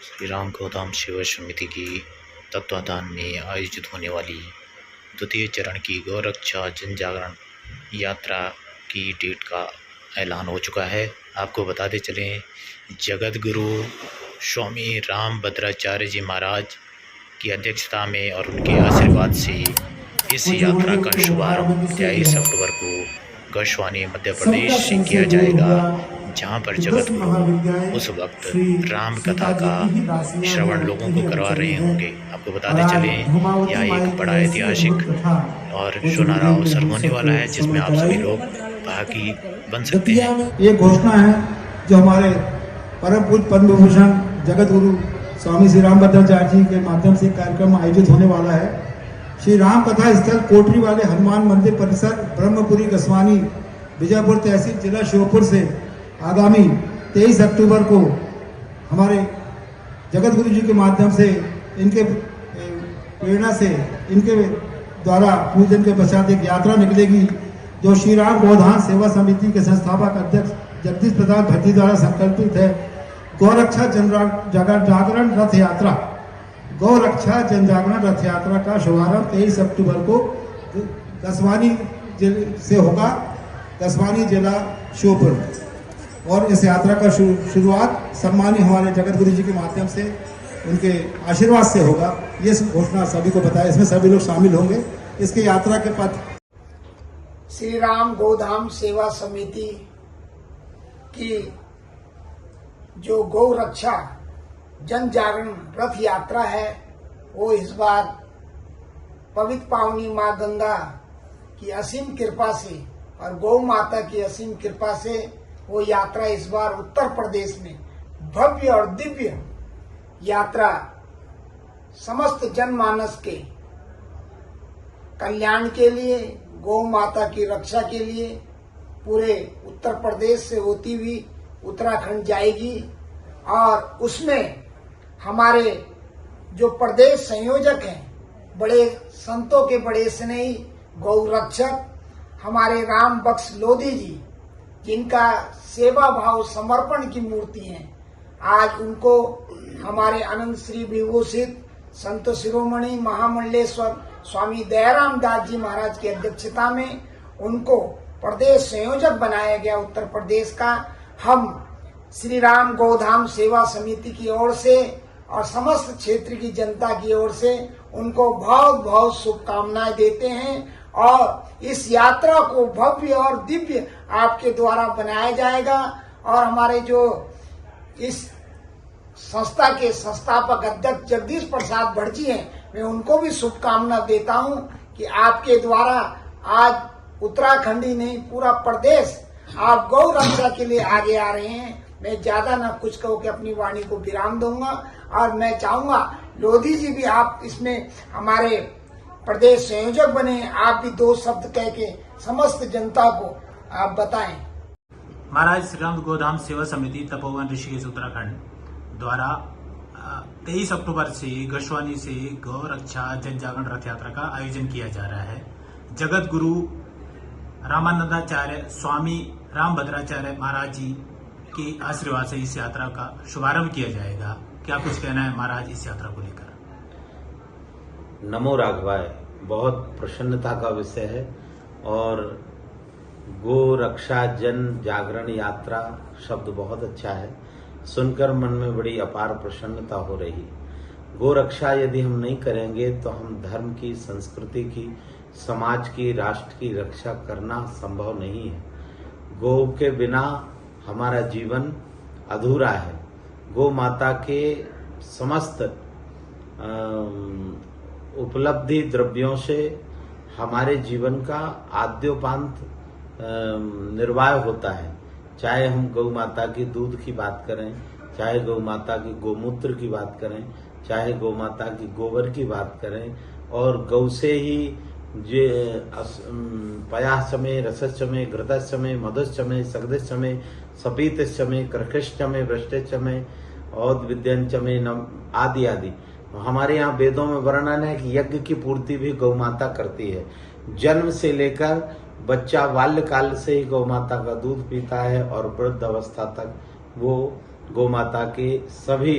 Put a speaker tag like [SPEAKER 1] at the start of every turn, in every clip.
[SPEAKER 1] श्री राम गोधाम सेवा समिति की तत्वाधान में आयोजित होने वाली द्वितीय चरण की गौरक्षा जन जागरण यात्रा की डेट का ऐलान हो चुका है। आपको बताते चलें, जगत गुरु स्वामी रामभद्राचार्य जी महाराज की अध्यक्षता में और उनके आशीर्वाद से इस यात्रा का शुभारंभ 23 अक्टूबर को गोस्वामी मध्य प्रदेश से किया जाएगा, जहां पर जगत गुरु उस वक्त राम कथा का श्रवण लोगों को करवा रहे होंगे। आपको बताते चलें, यह एक बड़ा ऐतिहासिक और सुनहरा अवसर होने वाला है, जिसमें आप सभी लोग भागी बन सकते हैं।
[SPEAKER 2] ये घोषणा है जो हमारे परम पूज्य पद्म भूषण जगत गुरु स्वामी श्री रामभद्राचार्य जी के माध्यम से कार्यक्रम आयोजित होने वाला है। श्री राम कथा स्थल कोटरी वाले हनुमान मंदिर परिसर, ब्रह्मपुरी गसवानी, बीजापुर तहसील, जिला श्योपुर से आगामी 23 अक्टूबर को हमारे जगत गुरु जी के माध्यम से, इनके प्रेरणा से, इनके द्वारा पूजन के पश्चात एक यात्रा निकलेगी जो श्री राम गोधाम सेवा समिति के संस्थापक अध्यक्ष जगदीश प्रसाद भट्टी द्वारा संकल्पित है। गौरक्षा जागरण रथ यात्रा, गौरक्षा जन जागरण रथ यात्रा का शुभारंभ 23 अक्टूबर को गसवानी से होगा, गसवानी जिला श्योपुर। और इस यात्रा का शुरुआत सम्मानीय हमारे जगत गुरु जी के माध्यम से, उनके आशीर्वाद से होगा। ये घोषणा सभी को बताया, इसमें सभी लोग शामिल होंगे। इसके यात्रा के पथ
[SPEAKER 3] श्री राम गोधाम सेवा समिति की जो गौ रक्षा जन जागरण रथ यात्रा है, वो इस बार पवित्र पावनी माँ गंगा की असीम कृपा से और गौ माता की असीम कृपा से वो यात्रा इस बार उत्तर प्रदेश में भव्य और दिव्य यात्रा समस्त जनमानस के कल्याण के लिए, गौ माता की रक्षा के लिए पूरे उत्तर प्रदेश से होती हुई उत्तराखंड जाएगी। और उसमें हमारे जो प्रदेश संयोजक हैं, बड़े संतों के बड़े स्नेही गौ रक्षक हमारे राम बख्श लोधी जी, जिनका सेवा भाव समर्पण की मूर्ति है, आज उनको हमारे अनंत श्री विभूषित संत शिरोमणि महामंडलेश्वर स्वामी दयाराम दास जी महाराज की अध्यक्षता में उनको प्रदेश संयोजक बनाया गया उत्तर प्रदेश का। हम श्री राम गोधाम सेवा समिति की ओर से और समस्त क्षेत्र की जनता की ओर से उनको बहुत बहुत शुभकामनाएं देते हैं और इस यात्रा को भव्य और दिव्य आपके द्वारा बनाया जाएगा। और हमारे जो इस संस्था के संस्थापक अध्यक्ष जगदीश प्रसाद भट्टी हैं, मैं उनको भी शुभकामना देता हूं कि आपके द्वारा आज उत्तराखंड ही नहीं पूरा प्रदेश आप गौ रक्षा के लिए आगे आ रहे हैं। मैं ज्यादा ना कुछ कहूँ कि अपनी वाणी को विराम दूंगा और मैं चाहूंगा लोधी जी भी आप इसमें हमारे प्रदेश संयोजक बने, आप भी दो शब्द कह के समस्त जनता को आप बताएं।
[SPEAKER 4] महाराज श्री राम गोधाम सेवा समिति तपोवन ऋषिकेश उत्तराखंड द्वारा 23 अक्टूबर से गोस्वानी से गौ रक्षा जन जागरण रथ यात्रा का आयोजन किया जा रहा है। जगत गुरु रामानंदाचार्य स्वामी रामभद्राचार्य महाराज जी के आशीर्वाद से इस यात्रा का शुभारंभ किया जाएगा। क्या कुछ कहना है महाराज इस यात्रा को लेकर?
[SPEAKER 5] नमो राघवाय, बहुत प्रसन्नता का विषय है और गो रक्षा जन जागरण यात्रा शब्द बहुत अच्छा है, सुनकर मन में बड़ी अपार प्रसन्नता हो रही। गो रक्षा यदि हम नहीं करेंगे तो हम धर्म की, संस्कृति की, समाज की, राष्ट्र की रक्षा करना संभव नहीं है। गौ के बिना हमारा जीवन अधूरा है। गौ माता के समस्त उपलब्धि द्रव्यों से हमारे जीवन का आद्योपांत निर्वाह होता है। चाहे हम गौ माता की दूध की बात करें, चाहे गौ माता की गोमूत्र की बात करें, चाहे गौ माता की गोबर की बात करें, और गौ से ही पयासमे, रसश्चमे, घृतश्चमे, मधुश्चमे, सगधश्चमे, सपीतश्चमे, कर्कश्चमे, भ्रष्टश्चमे, औद्विद्यंचमे आदि आदि। हमारे यहाँ वेदों में वर्णन है कि यज्ञ की पूर्ति भी गौ माता करती है। जन्म से लेकर बच्चा बाल्यकाल से ही गौ माता का दूध पीता है और वृद्ध अवस्था तक वो गौ माता के सभी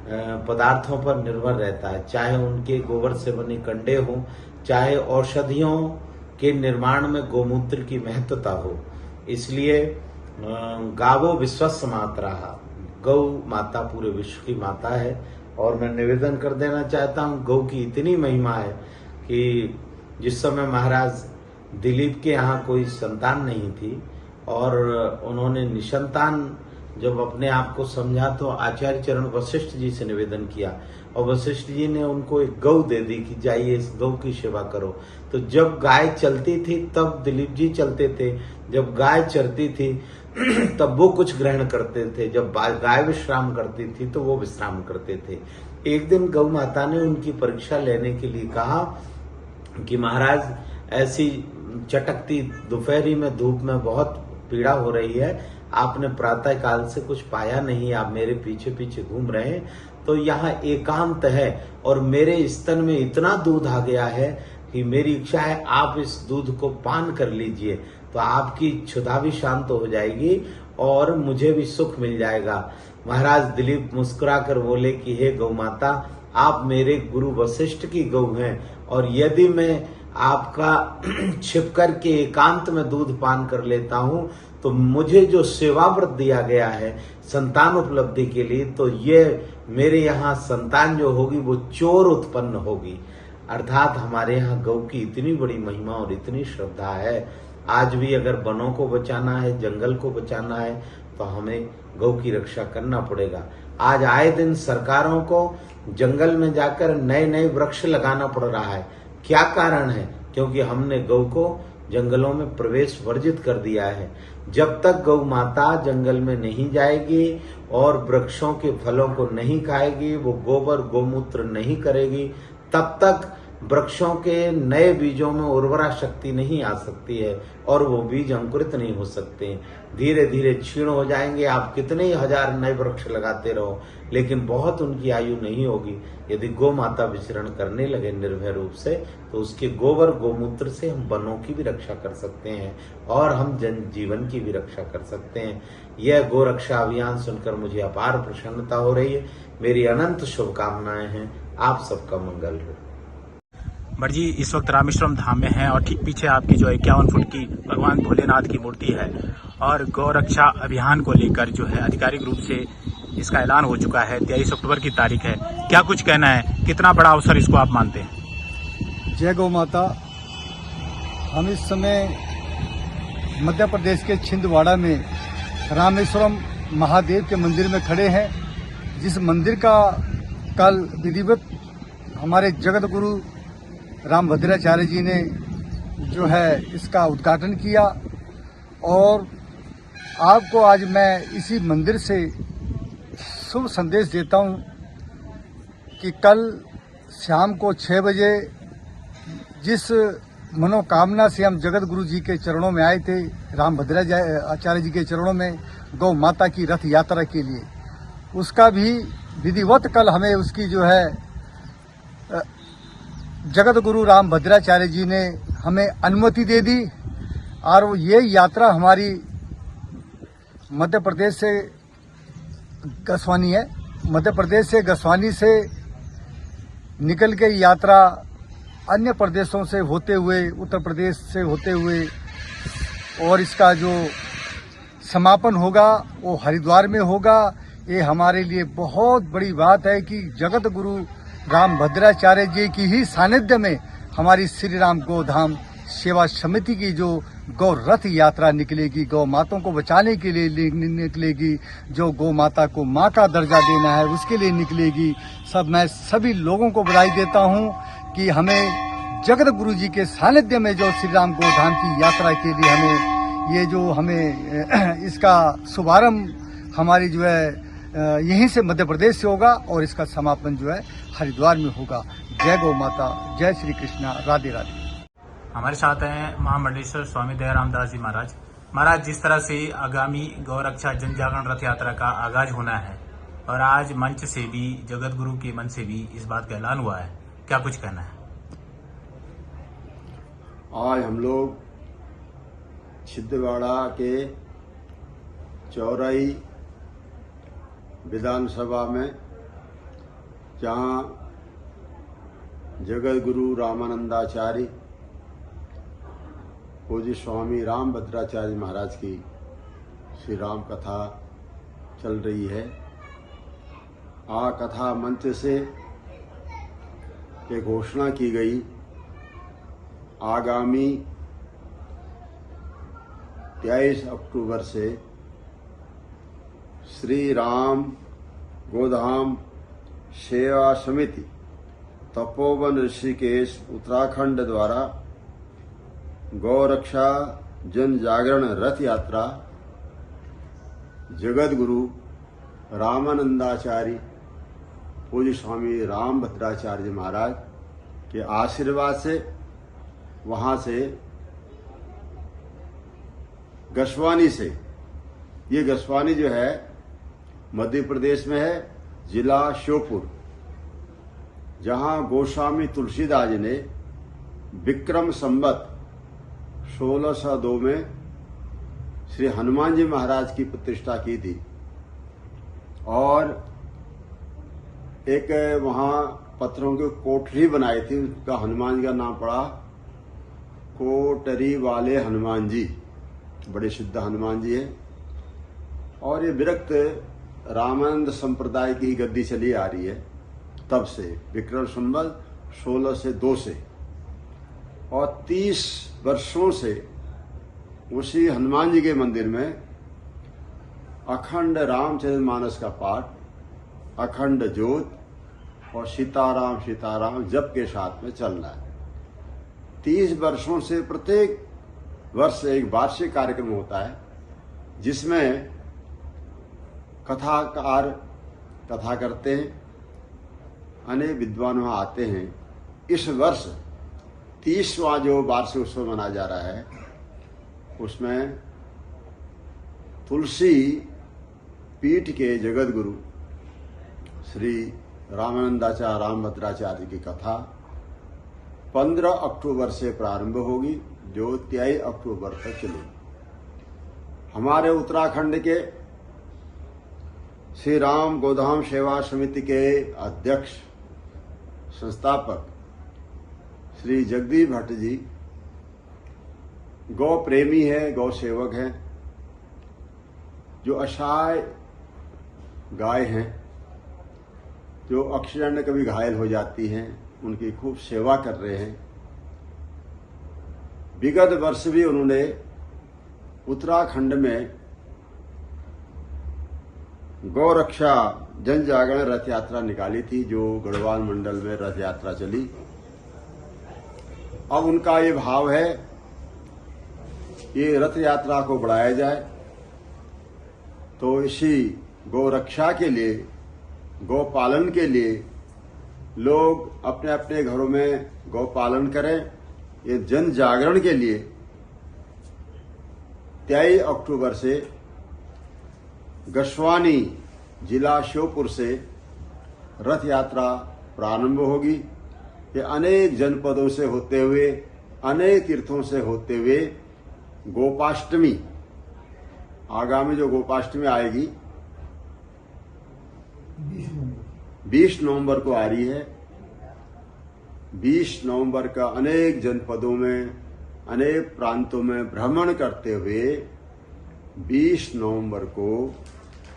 [SPEAKER 5] पदार्थों पर निर्भर रहता है, चाहे उनके गोबर से बने कंडे हो, चाहे औषधियों के निर्माण में गोमूत्र की महत्वता हो। इसलिए गावो विश्वस्य मातरा, गौ माता पूरे विश्व की माता है। और मैं निवेदन कर देना चाहता हूँ, गौ की इतनी महिमा है कि जिस समय महाराज दिलीप के यहाँ कोई संतान नहीं थी और उन्होंने निसंतान जब अपने आप को समझा तो आचार्य चरण वशिष्ठ जी से निवेदन किया और वशिष्ठ जी ने उनको एक गौ दे दी कि जाइए इस गौ की सेवा करो। तो जब गाय चलती थी तब दिलीप जी चलते थे, जब गाय चरती थी तब वो कुछ ग्रहण करते थे, जब गाय विश्राम करती थी तो वो विश्राम करते थे। एक दिन गौ माता ने उनकी परीक्षा लेने के लिए कहा कि महाराज ऐसी चटकती दोपहरी में धूप में बहुत पीड़ा हो रही है, आपने प्रातः काल से कुछ पाया नहीं, आप मेरे पीछे पीछे घूम रहे हैं, तो यहाँ एकांत है और मेरे स्तन में इतना दूध आ गया है कि मेरी इच्छा है आप इस दूध को पान कर लीजिए, तो आपकी क्षुधा भी शांत हो जाएगी और मुझे भी सुख मिल जाएगा। महाराज दिलीप मुस्कुराकर बोले कि हे गौ माता, आप मेरे गुरु वशिष्ठ की गौ हैं और यदि मैं आपका छिप कर के एकांत में दूध पान कर लेता हूं तो मुझे जो सेवा व्रत दिया गया है संतान उपलब्धि के लिए, तो ये मेरे यहाँ संतान जो होगी वो चोर उत्पन्न होगी। अर्थात हमारे यहाँ गौ की इतनी बड़ी महिमा और इतनी श्रद्धा है। आज भी अगर वनों को बचाना है, जंगल को बचाना है, तो हमें गौ की रक्षा करना पड़ेगा। आज आए दिन सरकारों को जंगल में जाकर नए नए वृक्ष लगाना पड़ रहा है। क्या कारण है? क्योंकि हमने गौ को जंगलों में प्रवेश वर्जित कर दिया है। जब तक गौ माता जंगल में नहीं जाएगी और वृक्षों के फलों को नहीं खाएगी, वो गोबर गोमूत्र नहीं करेगी, तब तक वृक्षों के नए बीजों में उर्वरा शक्ति नहीं आ सकती है और वो बीज अंकुरित नहीं हो सकते। धीरे धीरे क्षीण हो जाएंगे। आप कितने ही हजार नए वृक्ष लगाते रहो, लेकिन बहुत उनकी आयु नहीं होगी। यदि गौ माता विचरण करने लगे निर्भय रूप से, तो उसके गोबर गोमूत्र से हम वनों की भी रक्षा कर सकते हैं और हम जन जीवन की भी रक्षा कर सकते हैं। यह गो रक्षा अभियान सुनकर मुझे अपार प्रसन्नता हो रही है। मेरी अनंत शुभकामनाएं हैं। आप सबका मंगल हो।
[SPEAKER 4] भट्ट जी इस वक्त रामेश्वरम धाम में हैं और ठीक पीछे आपकी जो 51 फुट की भगवान भोलेनाथ की मूर्ति है और गौ रक्षा अभियान को लेकर जो है आधिकारिक रूप से इसका ऐलान हो चुका है। 23 अक्टूबर की तारीख है। क्या कुछ कहना है, कितना बड़ा अवसर इसको आप मानते हैं?
[SPEAKER 6] जय गौ माता। हम इस समय मध्य प्रदेश के छिंदवाड़ा में रामेश्वरम महादेव के मंदिर में खड़े हैं, जिस मंदिर का कल विधिवत हमारे जगत गुरु रामभद्राचार्य जी ने जो है इसका उद्घाटन किया। और आपको आज मैं इसी मंदिर से शुभ संदेश देता हूं कि कल शाम को 6 बजे जिस मनोकामना से हम जगत गुरु जी के चरणों में आए थे, रामभद्राचार्य जी के चरणों में गौ माता की रथ यात्रा के लिए, उसका भी विधिवत कल हमें उसकी जो है जगत गुरु रामभद्राचार्य जी ने हमें अनुमति दे दी। और ये यात्रा हमारी मध्य प्रदेश से गसवानी है। मध्य प्रदेश से गसवानी से निकल के यात्रा अन्य प्रदेशों से होते हुए, उत्तर प्रदेश से होते हुए, और इसका जो समापन होगा वो हरिद्वार में होगा। ये हमारे लिए बहुत बड़ी बात है कि जगत गुरु रामभद्राचार्य जी की ही सानिध्य में हमारी श्री राम गोधाम सेवा समिति की जो गौ रथ यात्रा निकलेगी, गौ माताओं को बचाने के लिए निकलेगी, जो गौ माता को माँ का दर्जा देना है उसके लिए निकलेगी। मैं सभी लोगों को बधाई देता हूँ कि हमें जगत गुरु जी के सानिध्य में जो श्री राम गोधाम की यात्रा के लिए हमें इसका शुभारंभ हमारी जो है यहीं से मध्य प्रदेश से होगा और इसका समापन जो है हरिद्वार में होगा। जय गौ माता, जय श्री कृष्णा, राधे राधे।
[SPEAKER 4] हमारे साथ हैं महामंडलेश्वर स्वामी दयाराम दास जी महाराज। महाराज, जिस तरह से आगामी गौ रक्षा जन जागरण रथ यात्रा का आगाज होना है और आज मंच से भी, जगत गुरु के मंच से भी इस बात का ऐलान हुआ है, क्या कुछ कहना है?
[SPEAKER 7] आज हम लोग छिंदवाड़ा के चौराई विधानसभा में जहाँ जगत गुरु रामानंदाचार्य पूज्य स्वामी रामभद्राचार्य महाराज की श्री राम कथा चल रही है। कथा मंच से ये घोषणा की गई, आगामी 23 अक्टूबर से श्री राम गोधाम सेवा समिति तपोवन ऋषिकेश उत्तराखंड द्वारा गौरक्षा जन जागरण रथ यात्रा जगत गुरु रामानंदाचार्य पूज्य स्वामी रामभद्राचार्य महाराज के आशीर्वाद से वहां से गशवानी से, ये गशवानी जो है मध्य प्रदेश में है, जिला श्योपुर, जहां गोस्वामी तुलसीदास जी ने विक्रम संवत 1602 में श्री हनुमान जी महाराज की प्रतिष्ठा की थी। और एक वहां पत्थरों की कोठरी बनाई थी, उसका हनुमान जी का नाम पड़ा कोटरी वाले हनुमान जी, बड़े सिद्ध हनुमान जी है। और ये विरक्त रामानंद संप्रदाय की गद्दी चली आ रही है तब से, विक्रम संवत 1602 से, और 30 वर्षों से उसी हनुमान जी के मंदिर में अखंड रामचरितमानस का पाठ, अखंड ज्योत और सीताराम सीताराम जप के साथ में चल रहा है। 30 वर्षों से प्रत्येक वर्ष एक वार्षिक कार्यक्रम होता है जिसमें कथाकार कथा करते हैं, अनेक विद्वान वहां आते हैं। इस वर्ष 30वां जो वार्षिक उत्सव मनाया जा रहा है उसमें तुलसी पीठ के जगत गुरु श्री रामानंदाचार्य रामभद्राचार्य की कथा 15 अक्टूबर से प्रारंभ होगी, जो 23 अक्टूबर तक चलेगी। हमारे उत्तराखंड के श्री राम गोधाम सेवा समिति के अध्यक्ष संस्थापक श्री जगदीप भट्ट जी गौ प्रेमी है, गौ सेवक हैं, जो असहाय गाय हैं, जो एक्सीडेंट में कभी घायल हो जाती हैं, उनकी खूब सेवा कर रहे हैं। विगत वर्ष भी उन्होंने उत्तराखंड में गौरक्षा जन जागरण रथ यात्रा निकाली थी, जो गढ़वाल मंडल में रथ यात्रा चली। अब उनका ये भाव है ये रथ यात्रा को बढ़ाया जाए, तो इसी गौरक्षा के लिए, गौ पालन के लिए लोग अपने अपने घरों में गौ पालन करें। ये जन जागरण के लिए 23 अक्टूबर से गशवानी जिला श्योपुर से रथ यात्रा प्रारंभ होगी। ये अनेक जनपदों से होते हुए, अनेक तीर्थों से होते हुए गोपाष्टमी, आगामी जो गोपाष्टमी आएगी 20 नवंबर को आ रही है। 20 नवंबर का अनेक जनपदों में, अनेक प्रांतों में भ्रमण करते हुए 20 नवंबर को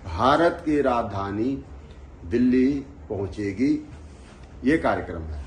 [SPEAKER 7] भारत की राजधानी दिल्ली पहुंचेगी। ये कार्यक्रम है।